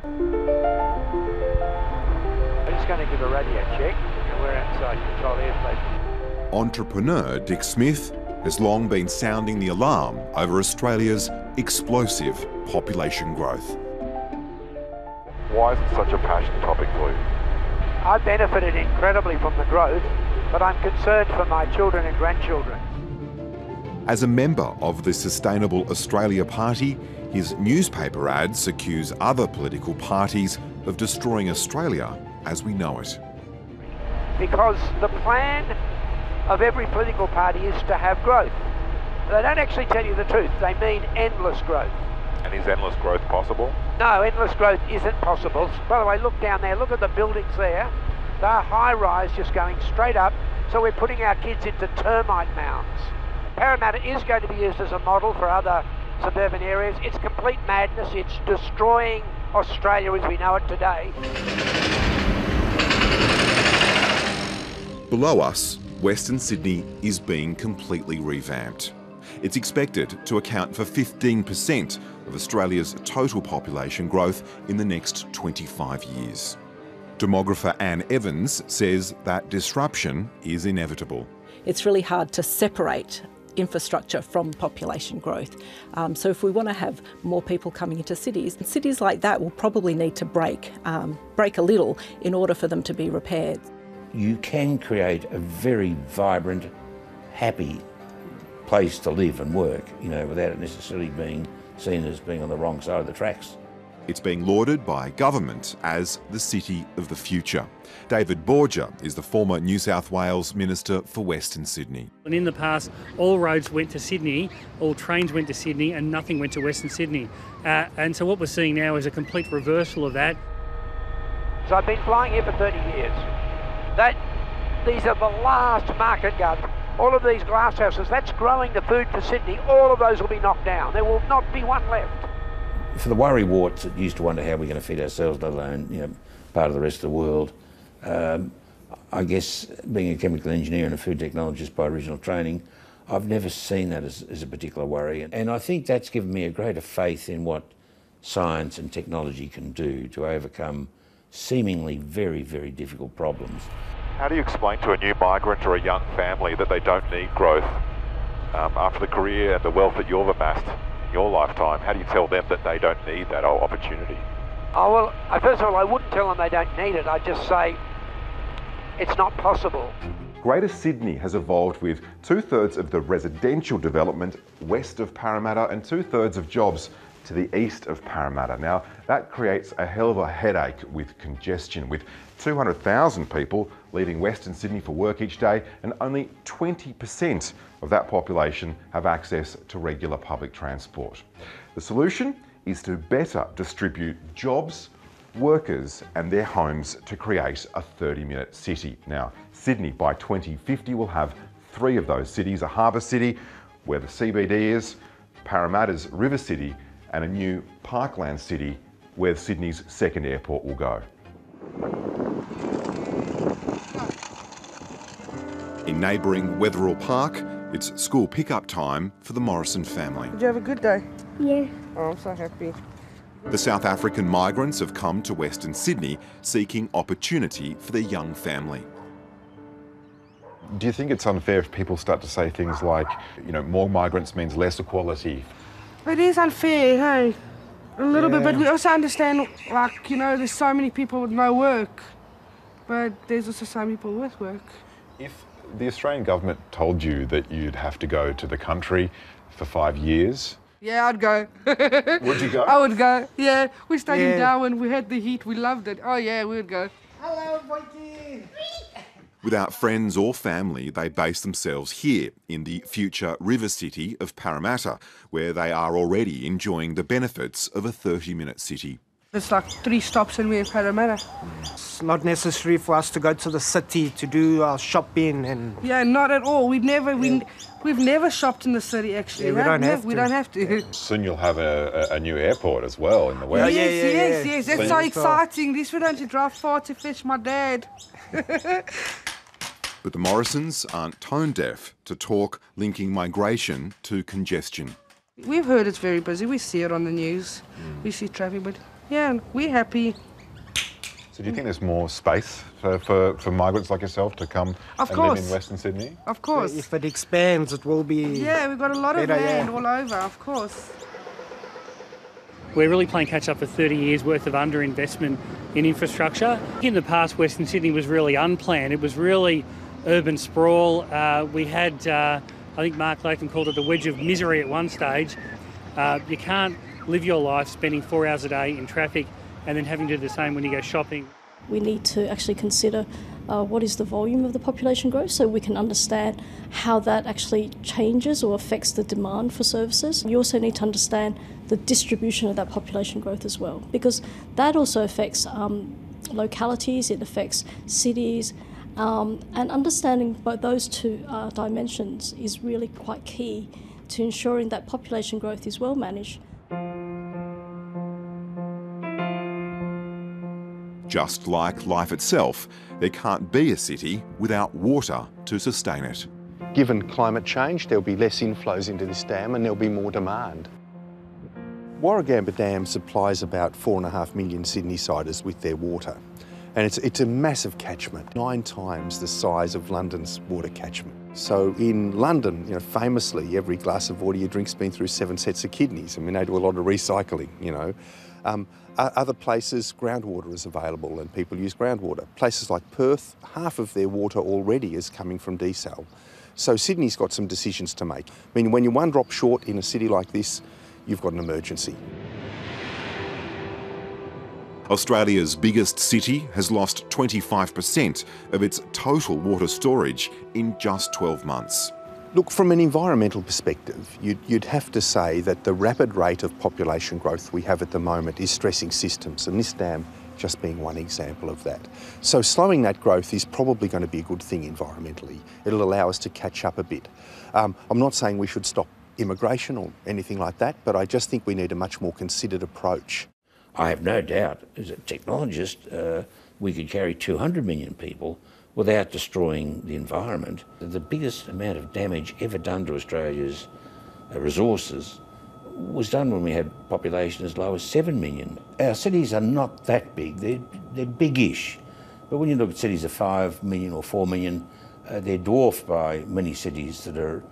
I'm just going to give a radio check. We're outside control airspace. Entrepreneur Dick Smith has long been sounding the alarm over Australia's explosive population growth. Why is it such a passion topic for you? I've benefited incredibly from the growth, but I'm concerned for my children and grandchildren. As a member of the Sustainable Australia Party, his newspaper ads accuse other political parties of destroying Australia as we know it. Because the plan of every political party is to have growth. They don't actually tell you the truth. They mean endless growth. And is endless growth possible? No, endless growth isn't possible. By the way, look down there. Look at the buildings there. They're high-rise, just going straight up. So we're putting our kids into termite mounds. Parramatta is going to be used as a model for other suburban areas. It's complete madness. It's destroying Australia as we know it today. Below us, Western Sydney is being completely revamped. It's expected to account for 15% of Australia's total population growth in the next 25 years. Demographer Anne Evans says that disruption is inevitable. It's really hard to separate infrastructure from population growth. So if we want to have more people coming into cities, cities like that will probably need to break a little in order for them to be repaired. You can create a very vibrant, happy place to live and work, without it necessarily being seen as being on the wrong side of the tracks. It's being lauded by government as the city of the future. David Borger is the former New South Wales Minister for Western Sydney. And in the past, all roads went to Sydney, all trains went to Sydney, and nothing went to Western Sydney. And so what we're seeing now is a complete reversal of that. So I've been flying here for 30 years. These are the last market garden. All of these glass houses, that's growing the food for Sydney. All of those will be knocked down. There will not be one left. For the worrywarts that used to wonder how we're going to feed ourselves, let alone part of the rest of the world, I guess being a chemical engineer and a food technologist by original training, I've never seen that as a particular worry. And I think that's given me a greater faith in what science and technology can do to overcome seemingly very, very difficult problems. How do you explain to a new migrant or a young family that they don't need growth after the career and the wealth that you've amassed in your lifetime? How do you tell them that they don't need that opportunity? Oh, well, first of all, I wouldn't tell them they don't need it. I'd just say it's not possible. Greater Sydney has evolved with 2/3 of the residential development west of Parramatta and 2/3 of jobs to the east of Parramatta. Now, that creates a hell of a headache with congestion, with 200,000 people leaving Western Sydney for work each day, and only 20% of that population have access to regular public transport. The solution is to better distribute jobs, workers and their homes to create a 30-minute city. Now, Sydney by 2050 will have 3 of those cities: a harbour city where the CBD is, Parramatta's River City, and a new parkland city where Sydney's second airport will go. In neighbouring Wetherill Park, it's school pickup time for the Morrison family. Did you have a good day? Yeah. Oh, I'm so happy. The South African migrants have come to Western Sydney seeking opportunity for their young family. Do you think it's unfair if people start to say things like, more migrants means less equality? It is unfair, hey? A little bit, but we also understand, there's so many people with no work, but there's also so many people with work. If the Australian government told you that you'd have to go to the country for 5 years... Yeah, I'd go. Would you go? I would go, yeah. We stayed in Darwin, we had the heat, we loved it. Oh yeah, we'd go. Hello, Boyki! Without friends or family, they base themselves here in the future river city of Parramatta, where they are already enjoying the benefits of a 30-minute city. It's like 3 stops and we're in Parramatta. It's not necessary for us to go to the city to do our shopping and... Yeah, not at all. We've never shopped in the city, actually. Yeah, we don't have to. Soon you'll have a new airport as well in the west. Yes. That's so exciting. At least we don't have to drive far to fetch my dad. But the Morrisons aren't tone deaf to talk linking migration to congestion. We've heard it's very busy. We see it on the news. We see traffic, but Yeah, we're happy. So do you think there's more space for migrants like yourself to come live in Western Sydney? Of course. If it expands, it will be. Yeah, we've got a lot of better, land yeah. all over, of course. We're really playing catch up for 30 years worth of underinvestment in infrastructure. In the past, Western Sydney was really unplanned. It was really urban sprawl. We had, I think Mark Latham called it the wedge of misery at one stage. You can't live your life spending 4 hours a day in traffic and then having to do the same when you go shopping. We need to actually consider what is the volume of the population growth so we can understand how that actually changes or affects the demand for services. You also need to understand the distribution of that population growth as well, because that also affects localities, it affects cities, and understanding both those two dimensions is really quite key to ensuring that population growth is well managed. Just like life itself, there can't be a city without water to sustain it. Given climate change, there'll be less inflows into this dam and there'll be more demand. Warragamba Dam supplies about 4.5 million Sydney-siders with their water. And it's a massive catchment, 9 times the size of London's water catchment. So in London, famously, every glass of water you drink's been through 7 sets of kidneys. I mean, they do a lot of recycling, Other places, groundwater is available and people use groundwater. Places like Perth, half of their water already is coming from desal. So Sydney's got some decisions to make. I mean, when you're one drop short in a city like this, you've got an emergency. Australia's biggest city has lost 25% of its total water storage in just 12 months. Look, from an environmental perspective, you'd have to say that the rapid rate of population growth we have at the moment is stressing systems, and this dam just being one example of that. So slowing that growth is probably going to be a good thing environmentally. It'll allow us to catch up a bit. I'm not saying we should stop immigration or anything like that, but I just think we need a much more considered approach. I have no doubt, as a technologist, we could carry 200 million people without destroying the environment. The biggest amount of damage ever done to Australia's resources was done when we had population as low as 7 million. Our cities are not that big, they're big-ish. But when you look at cities of 5 million or 4 million, they're dwarfed by many cities that are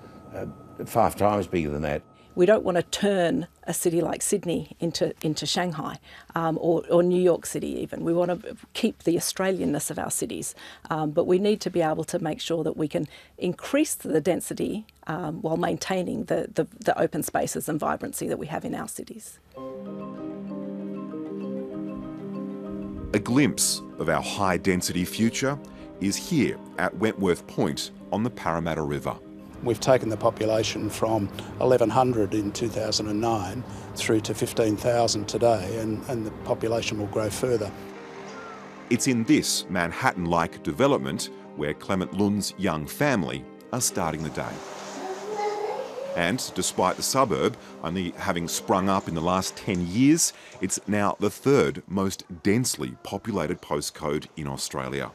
5 times bigger than that. We don't want to turn a city like Sydney into Shanghai or New York City even. We want to keep the Australianness of our cities, but we need to be able to make sure that we can increase the density while maintaining the open spaces and vibrancy that we have in our cities. A glimpse of our high-density future is here at Wentworth Point on the Parramatta River. We've taken the population from 1,100 in 2009 through to 15,000 today, and the population will grow further. It's in this Manhattan-like development where Clement Lund's young family are starting the day. And despite the suburb only having sprung up in the last 10 years, it's now the 3rd most densely populated postcode in Australia.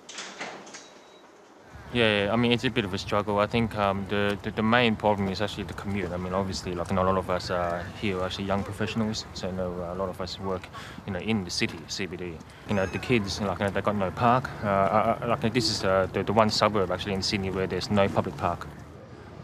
Yeah, I mean, it's a bit of a struggle. I think the main problem is actually the commute. I mean, obviously, a lot of us here are actually young professionals, so a lot of us work, in the city, CBD. The kids, they got no park. This is the one suburb actually in Sydney where there's no public park.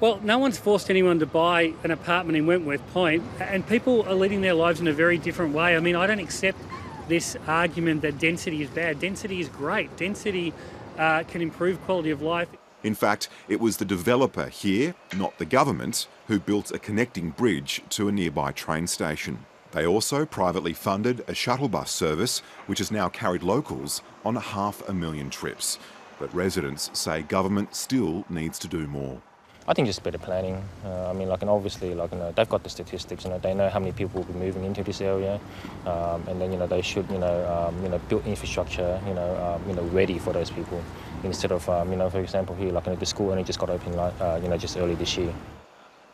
Well, no one's forced anyone to buy an apartment in Wentworth Point, and people are leading their lives in a very different way. I mean, I don't accept this argument that density is bad. Density is great. Density can improve quality of life. In fact, it was the developer here, not the government, who built a connecting bridge to a nearby train station. They also privately funded a shuttle bus service, which has now carried locals on 500,000 trips. But residents say government still needs to do more. I think just better planning. And obviously, they've got the statistics. They know how many people will be moving into this area, and then they should, build infrastructure, ready for those people. Instead of, for example, here, the school only just got open, just early this year.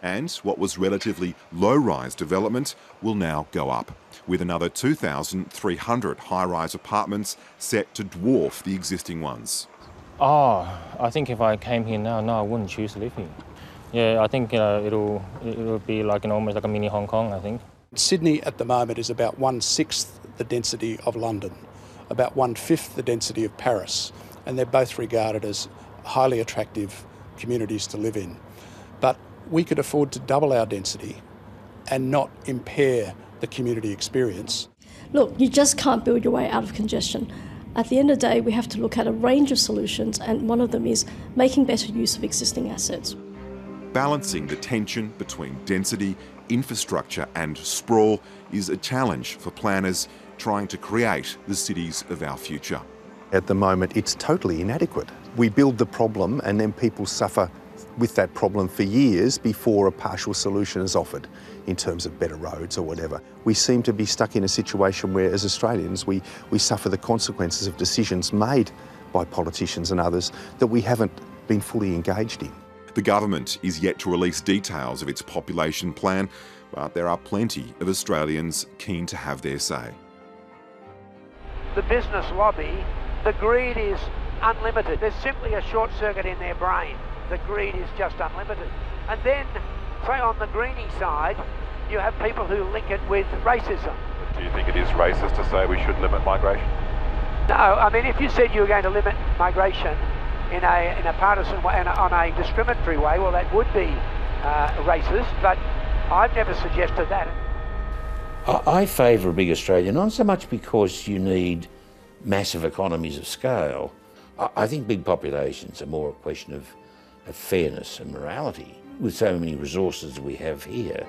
And what was relatively low-rise development will now go up, with another 2,300 high-rise apartments set to dwarf the existing ones. Oh, I think if I came here now, no, I wouldn't choose to live here. Yeah, I think it'll be almost like a mini Hong Kong, I think. Sydney at the moment is about 1/6 the density of London, about 1/5 the density of Paris, and they're both regarded as highly attractive communities to live in. But we could afford to double our density and not impair the community experience. Look, you just can't build your way out of congestion. At the end of the day, we have to look at a range of solutions, and one of them is making better use of existing assets. Balancing the tension between density, infrastructure and sprawl is a challenge for planners trying to create the cities of our future. At the moment, it's totally inadequate. We build the problem and then people suffer with that problem for years before a partial solution is offered in terms of better roads or whatever. We seem to be stuck in a situation where, as Australians, we suffer the consequences of decisions made by politicians and others that we haven't been fully engaged in. The government is yet to release details of its population plan, but there are plenty of Australians keen to have their say. The business lobby, the greed is unlimited. There's simply a short circuit in their brain. The greed is just unlimited. And then, say on the greenie side, you have people who link it with racism. Do you think it is racist to say we should limit migration? No, I mean, if you said you were going to limit migration in a partisan way, on a discriminatory way, well, that would be racist, but I've never suggested that. I favour a big Australia, not so much because you need massive economies of scale. I think big populations are more a question of fairness and morality. With so many resources we have here,